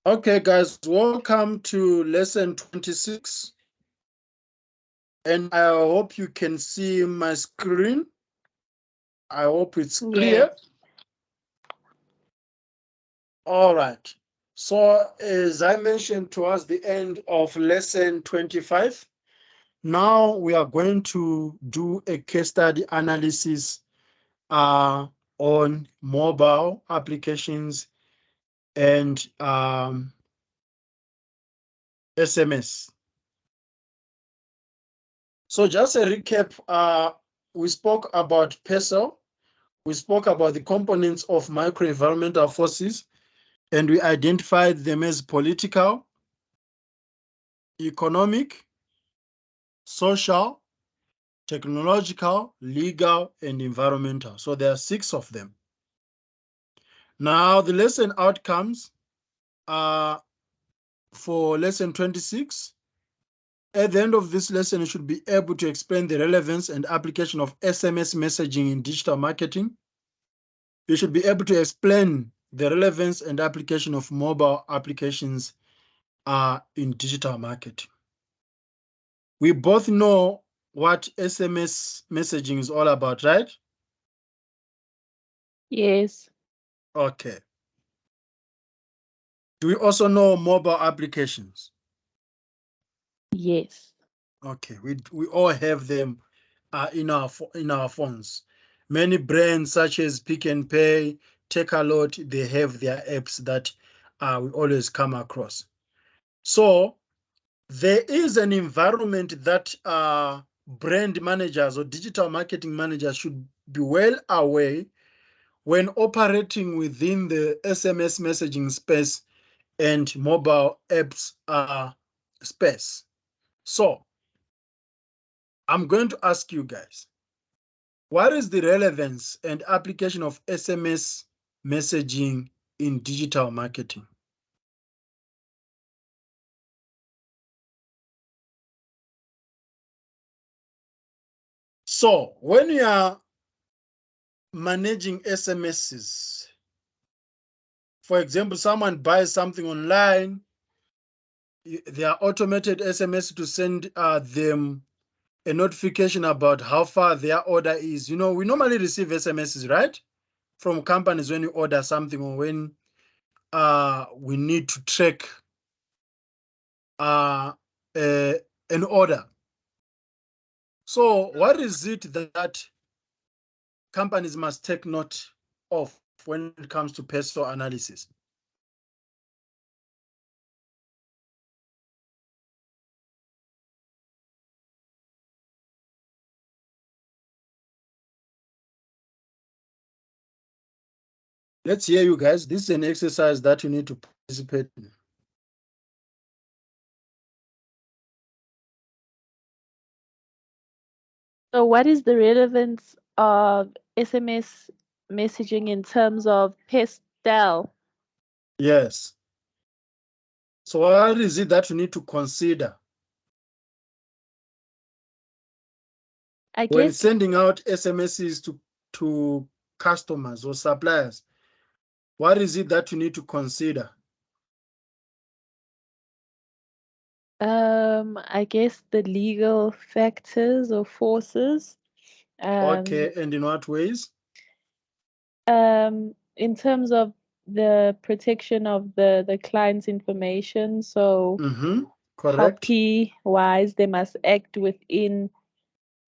Okay, guys, welcome to lesson 26. And I hope you can see my screen. I hope it's clear. Yes. All right. So, as I mentioned towards the end of lesson 25, now we are going to do a case study analysis on mobile applications and SMS. So just a recap, we spoke about PESEL, we spoke about the components of microenvironmental forces, and we identified them as political, economic, social, technological, legal, and environmental. So there are 6 of them. Now, the lesson outcomes are for lesson 26. At the end of this lesson, you should be able to explain the relevance and application of SMS messaging in digital marketing. You should be able to explain the relevance and application of mobile applications in digital marketing. We both know what SMS messaging is all about, right? Yes. Okay. Do we also know mobile applications? Yes. Okay, we all have them in our phones. Many brands such as Pick and Pay, Take a Lot, they have their apps that we always come across. So there is an environment that brand managers or digital marketing managers should be well aware when operating within the SMS messaging space and mobile apps space. So I'm going to ask you guys, what is the relevance and application of SMS messaging in digital marketing? So when you are managing SMSs, for example, someone buys something online, there are automated SMS to send them a notification about how far their order is. You know, we normally receive SMSs, right? From companies when you order something or when we need to track uh, an order. So what is it that companies must take note of when it comes to PESO analysis? Let's hear you guys. This is an exercise that you need to participate in. So, what is the relevance of SMS messaging in terms of pastel? Yes. So what is it that you need to consider I when guess sending out SMSs to customers or suppliers? What is it that you need to consider? I guess the legal factors or forces. Okay, Um, and in what ways? in terms of the protection of the client's information, so how Correct. P wise they must act within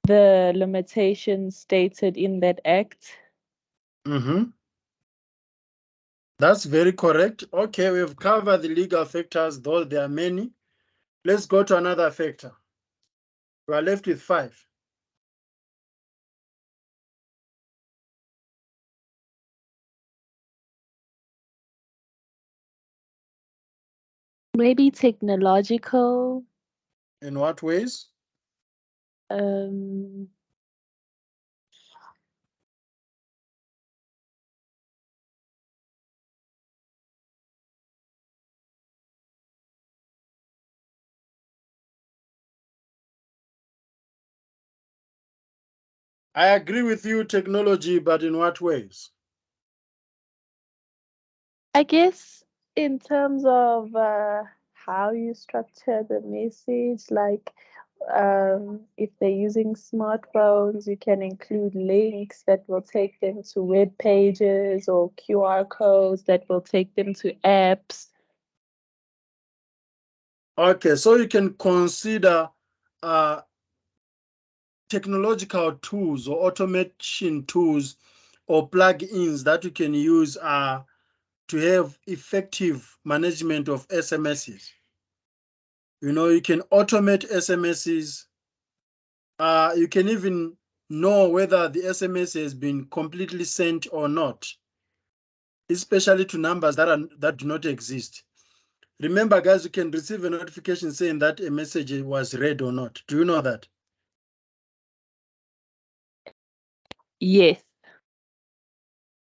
the limitations stated in that act. That's very correct. Okay, we've covered the legal factors, though there are many. Let's go to another factor. We are left with 5. Maybe technological. In what ways? Um, I agree with you, technology, but in what ways? I guess in terms of how you structure the message, like if they're using smartphones, you can include links that will take them to web pages or QR codes that will take them to apps. Okay, so you can consider technological tools or automation tools or plugins that you can use to have effective management of SMSs. You know, you can automate SMSs. You can even know whether the SMS has been completely sent or not, especially to numbers that do not exist. Remember, guys, you can receive a notification saying that a message was read or not. Do you know that? Yes.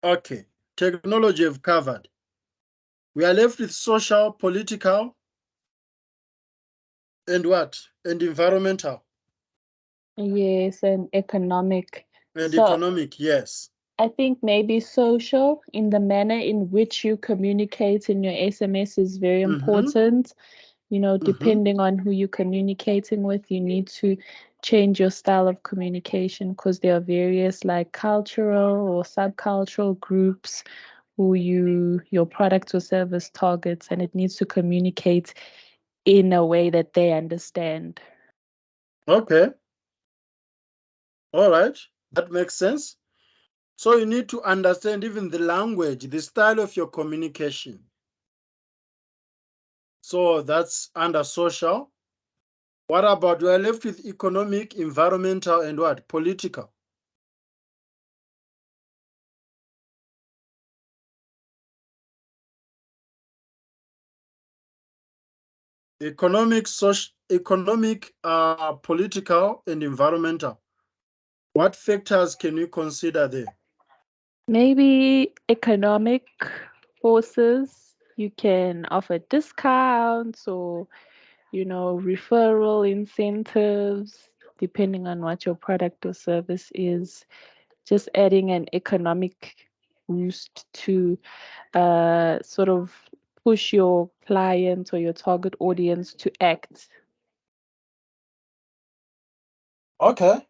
Okay, technology have covered. We are left with social, political, and what? And environmental. Yes, and economic. And So economic, yes. I think maybe social in the manner in which you communicate in your SMS is very Mm-hmm. important. You know, Mm-hmm. depending on who you're communicating with, you need to change your style of communication because there are various like cultural or subcultural groups who your product or service targets, and it needs to communicate in a way that they understand. Okay. All right. That makes sense. So you need to understand even the language, the style of your communication. So that's under social. What about we are left with economic, environmental, and what? Political. Economic, political, and environmental. What factors can you consider there? Maybe economic forces, you can offer discounts or, referral incentives, depending on what your product or service is. Just adding an economic boost to sort of push your client or your target audience to act. Okay.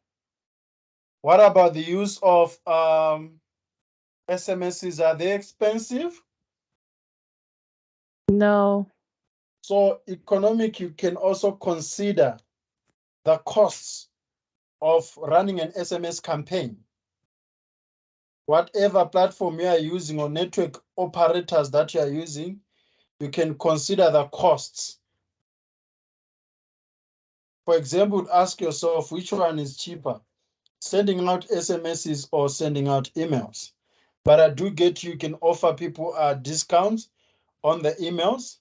What about the use of SMSs? Are they expensive? No. So economic, you can also consider the costs of running an SMS campaign. Whatever platform you are using or network operators that you are using, you can consider the costs. For example, ask yourself which one is cheaper, sending out SMSs or sending out emails. But I do get you can offer people discounts on the emails.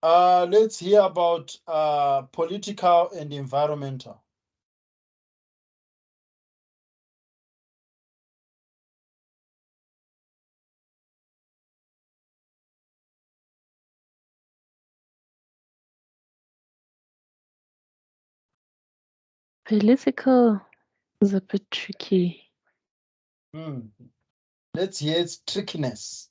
Let's hear about political and environmental. Political is a bit tricky. Let's hear its trickiness.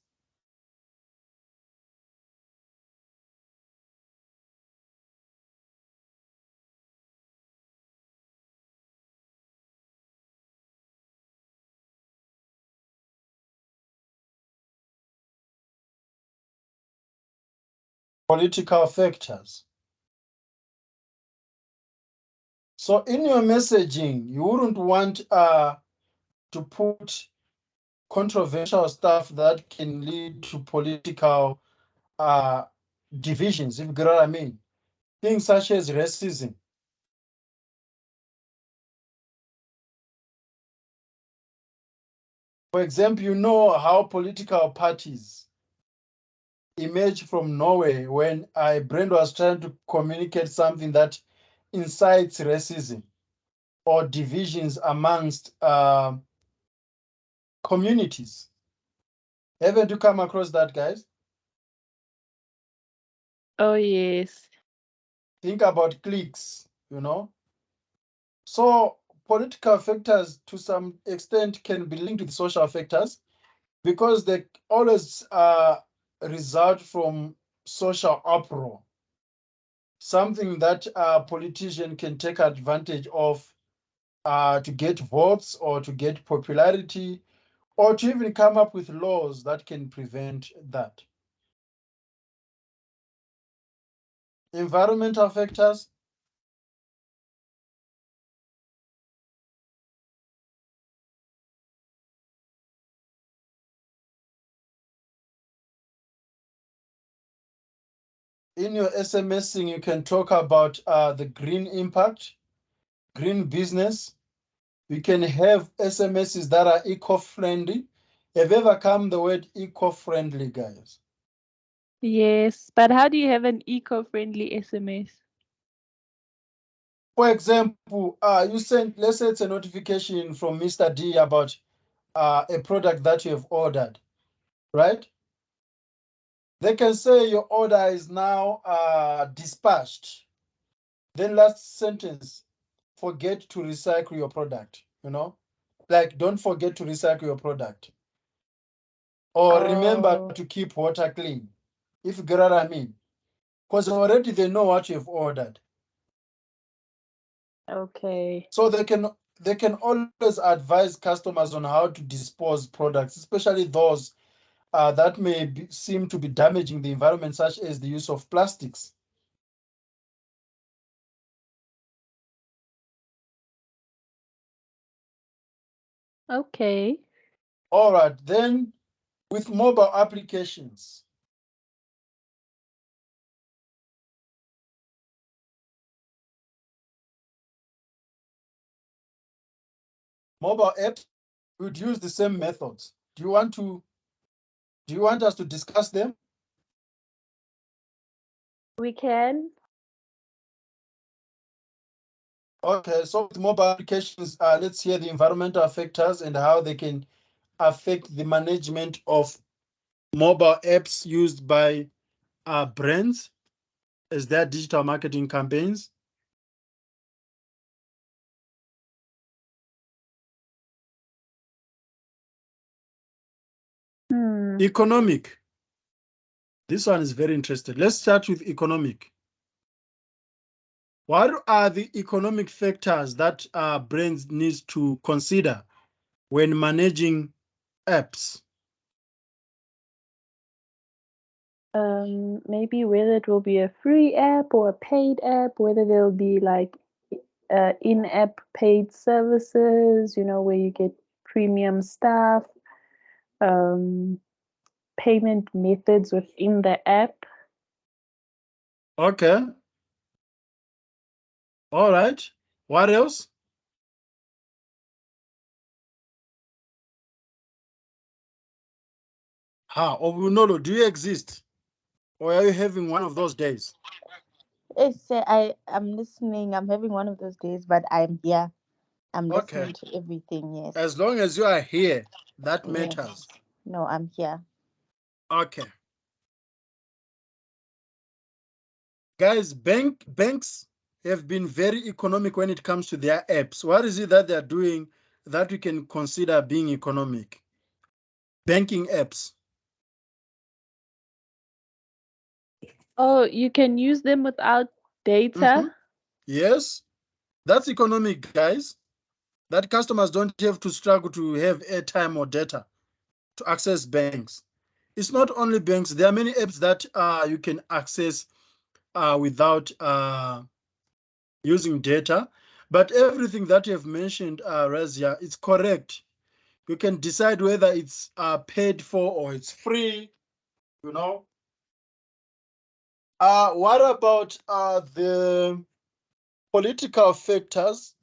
Political factors. So in your messaging, you wouldn't want to put controversial stuff that can lead to political divisions, if you get what I mean. Things such as racism. For example, you know how political parties emerged from Norway when Brand was trying to communicate something that incites racism or divisions amongst communities. Haven't you come across that, guys? Oh, yes. Think about cliques, you know. So political factors to some extent can be linked with social factors because they always result from social uproar, something that a politician can take advantage of to get votes or to get popularity or to even come up with laws that can prevent that. Environmental factors. In your SMSing, you can talk about the green impact, green business. You can have SMSs that are eco-friendly. Have you ever come the word eco-friendly, guys? Yes, but how do you have an eco-friendly SMS? For example, you send, let's say it's a notification from Mr. D about a product that you have ordered, right? They can say your order is now dispatched. Then last sentence, forget to recycle your product, like don't forget to recycle your product. Or remember Oh, to keep water clean, if you get what I mean. Because already they know what you've ordered. okay. So they can always advise customers on how to dispose products, especially those that seem to be damaging the environment, such as the use of plastics. Okay. All right, then with mobile applications, mobile apps would use the same methods. Do you want us to discuss them? We can. Okay, so with mobile applications, let's hear the environmental factors and how they can affect the management of mobile apps used by brands as their digital marketing campaigns. Economic. This one is very interesting. Let's start with economic. What are the economic factors that brands need to consider when managing apps? Maybe whether it will be a free app or a paid app, whether there'll be like in-app paid services, where you get premium stuff, um, payment methods within the app. Okay. All right. What else? Obunolo, do you exist? Or are you having one of those days? I'm listening. I'm having one of those days, but I'm here. I'm Okay. listening to everything. Yes. As long as you are here, that Yes. matters. No, I'm here. Okay. Guys, banks have been very economic when it comes to their apps. What is it that they're doing that we can consider being economic? Banking apps. Oh, you can use them without data. Yes, that's economic, guys. That customers don't have to struggle to have airtime or data to access banks. It's not only banks. There are many apps that you can access without using data. But everything that you have mentioned, Razia, it's correct. You can decide whether it's paid for or it's free, you know. What about the political factors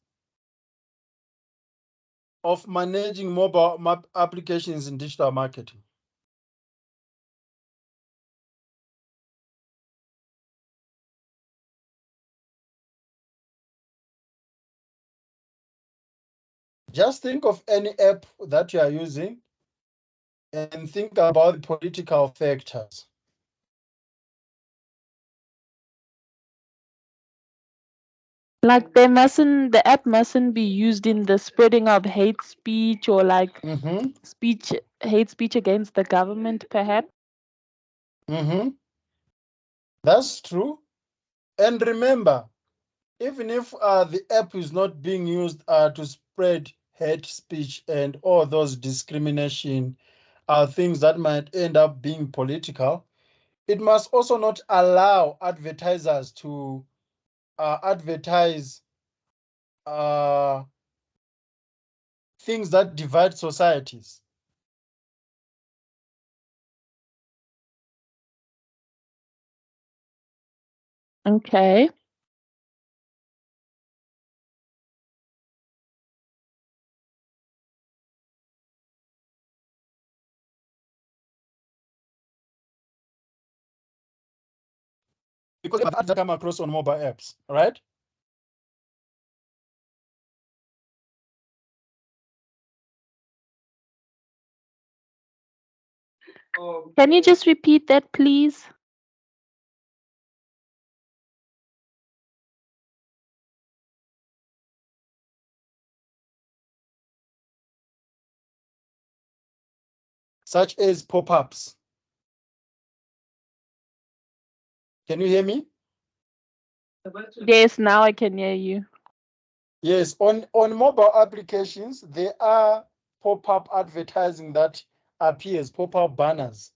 of managing mobile applications in digital marketing? Just think of any app that you are using and think about the political factors. Like the app mustn't be used in the spreading of hate speech or like Mm-hmm. hate speech against the government, perhaps. That's true. And remember, even if the app is not being used to spread hate speech and all those discrimination things that might end up being political, it must also not allow advertisers to advertise uh, things that divide societies. Okay. Because ads that come across on mobile apps, right? Can you just repeat that, please? Such as pop-ups. Can you hear me? Yes, now I can hear you. Yes, on mobile applications, there are pop-up advertising that appears, pop-up banners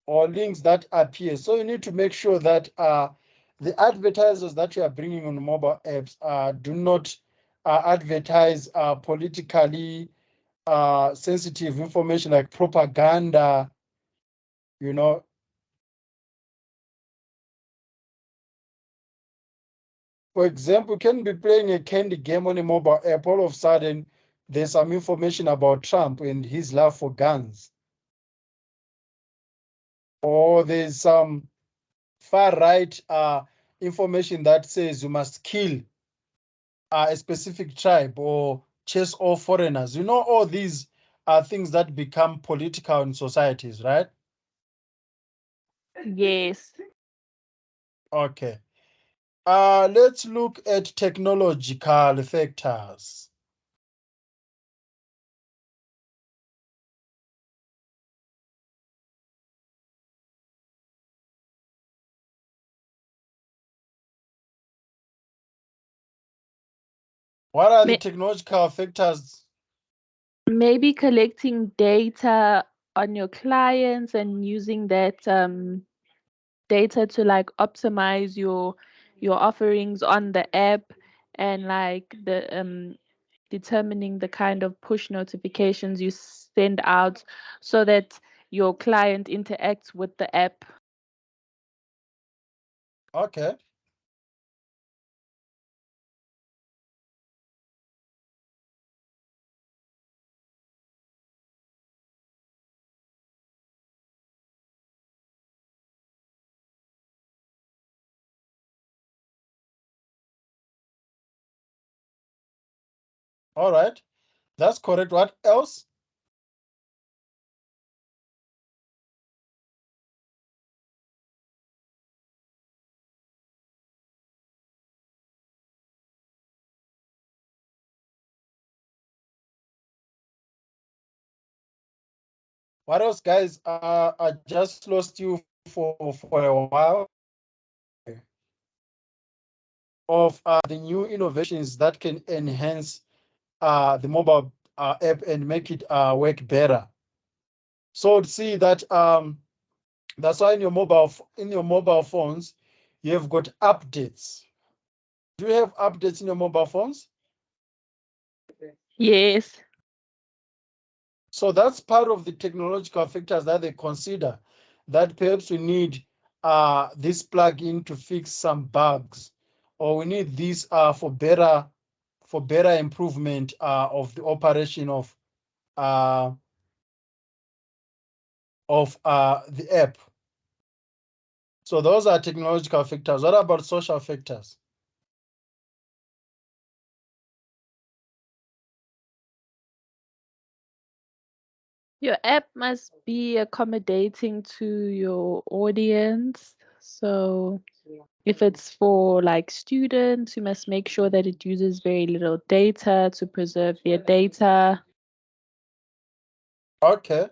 or links that appear. So you need to make sure that the advertisers that you are bringing on mobile apps do not advertise politically sensitive information like propaganda, you know. For example, you can be playing a candy game on a mobile app, all of a sudden there's some information about Trump and his love for guns. Or there's some far right information that says you must kill a specific tribe or chase all foreigners. You know, all these are things that become political in societies, right? Yes. Okay. Let's look at technological factors. What are the technological factors? Maybe collecting data on your clients and using that data to like optimize your offerings on the app, and like the determining the kind of push notifications you send out so that your client interacts with the app. Okay. All right. That's correct. What else? What else, guys? I just lost you for a while. Of the new innovations that can enhance the mobile app and make it work better. So see that that's why in your mobile phones you have got updates. Do you have updates in your mobile phones? Yes. So that's part of the technological factors that they consider, that perhaps we need this plugin to fix some bugs, or we need this for better improvement of the operation uh, of the app. So those are technological factors. What about social factors? Your app must be accommodating to your audience. So if it's for like students, you must make sure that it uses very little data to preserve their data. Okay.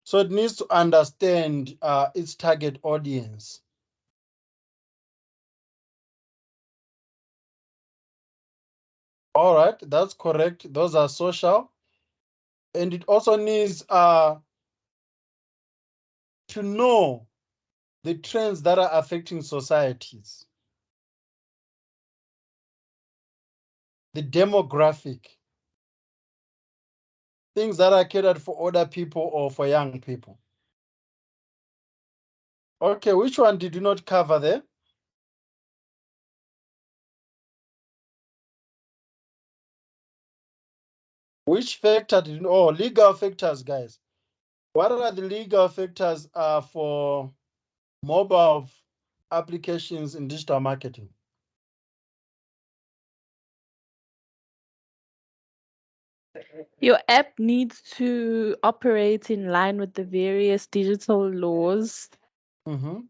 So it needs to understand its target audience. All right, that's correct. Those are social. And it also needs to know the trends that are affecting societies, the demographic, things that are catered for older people or for young people. Okay, which one did you not cover there? Which factor did you, oh, legal factors, guys. What are the legal factors for mobile applications in digital marketing? Your app needs to operate in line with the various digital laws. Mhm.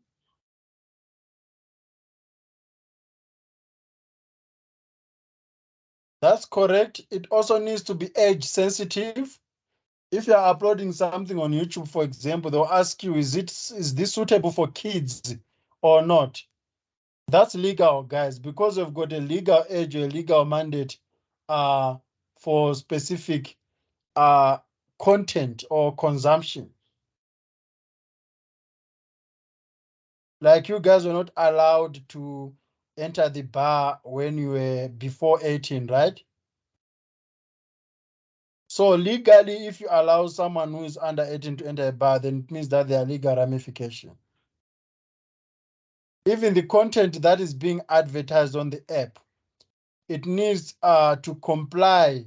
That's correct. It also needs to be age sensitive. If you're uploading something on YouTube, for example, they'll ask you, is this suitable for kids or not? That's legal, guys, because we've got a legal age or a legal mandate for specific content or consumption. Like you guys were not allowed to enter the bar when you were before 18, right? So legally, if you allow someone who is under 18 to enter a bar, then it means that there are legal ramifications. Even the content that is being advertised on the app, it needs to comply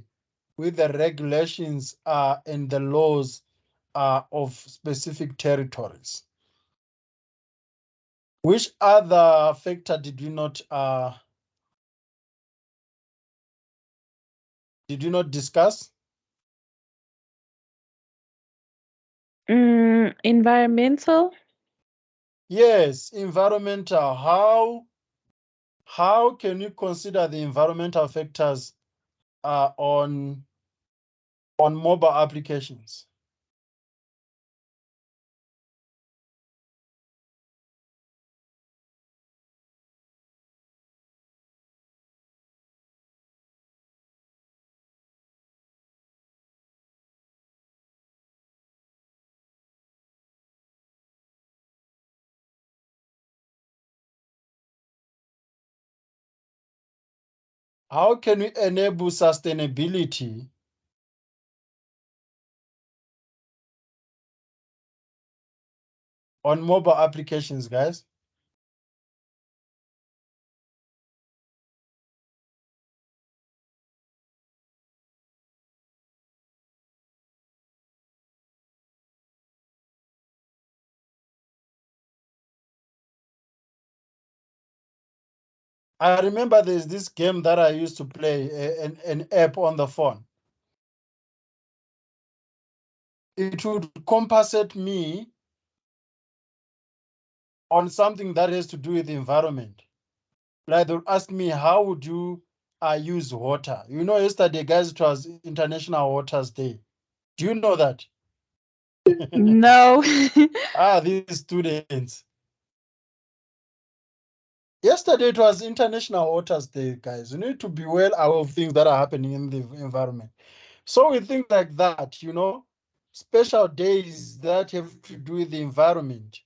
with the regulations and the laws of specific territories. Which other factor did you not discuss? Environmental. Yes, environmental. How can you consider the environmental factors on mobile applications? How can we enable sustainability on mobile applications, guys? I remember there's this game that I used to play, an app on the phone. It would compensate me on something that has to do with the environment. Like they'll ask me, how would you use water? You know, yesterday, guys, it was International Waters Day. Do you know that? No. These students. Yesterday, it was International Waters Day, guys. You need to be well aware of things that are happening in the environment. So with things like that, you know, special days that have to do with the environment,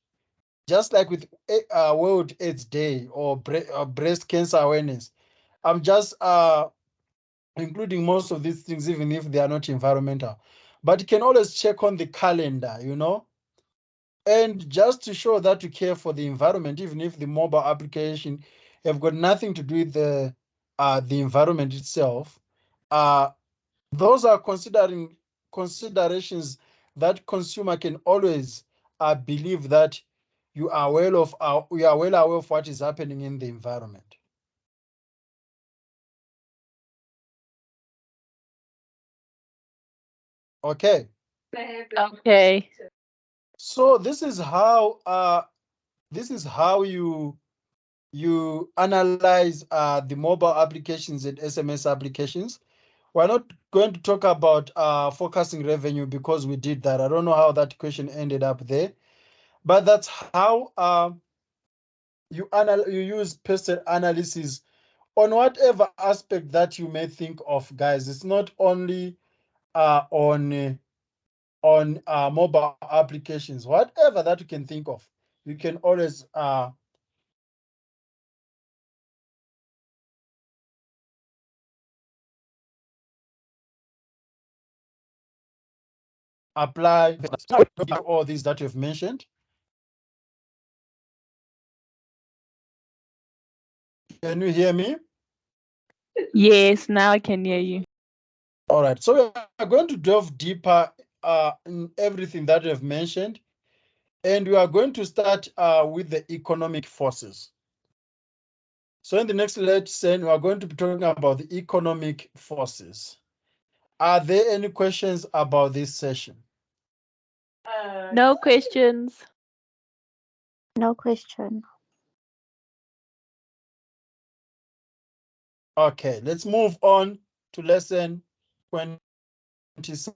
just like with World AIDS Day or breast cancer awareness. I'm just including most of these things, even if they are not environmental. But you can always check on the calendar, you know, and just to show that you care for the environment, even if the mobile application have got nothing to do with the environment itself. Uh, those are considerations that consumer can always believe that you are you are well aware of what is happening in the environment. Okay. Okay. So this is how you analyze the mobile applications and SMS applications. We're not going to talk about forecasting revenue because we did that. I don't know how that question ended up there, but that's how you use pest analysis on whatever aspect that you may think of, guys. It's not only on mobile applications. Whatever that you can think of, you can always apply all these that you've mentioned. Can you hear me? Yes, now I can hear you. All right, so we are going to delve deeper in everything that you've mentioned, and we are going to start with the economic forces. So in the next lesson, we are going to be talking about the economic forces. Are there any questions about this session? No questions. No question. Okay, let's move on to lesson 27.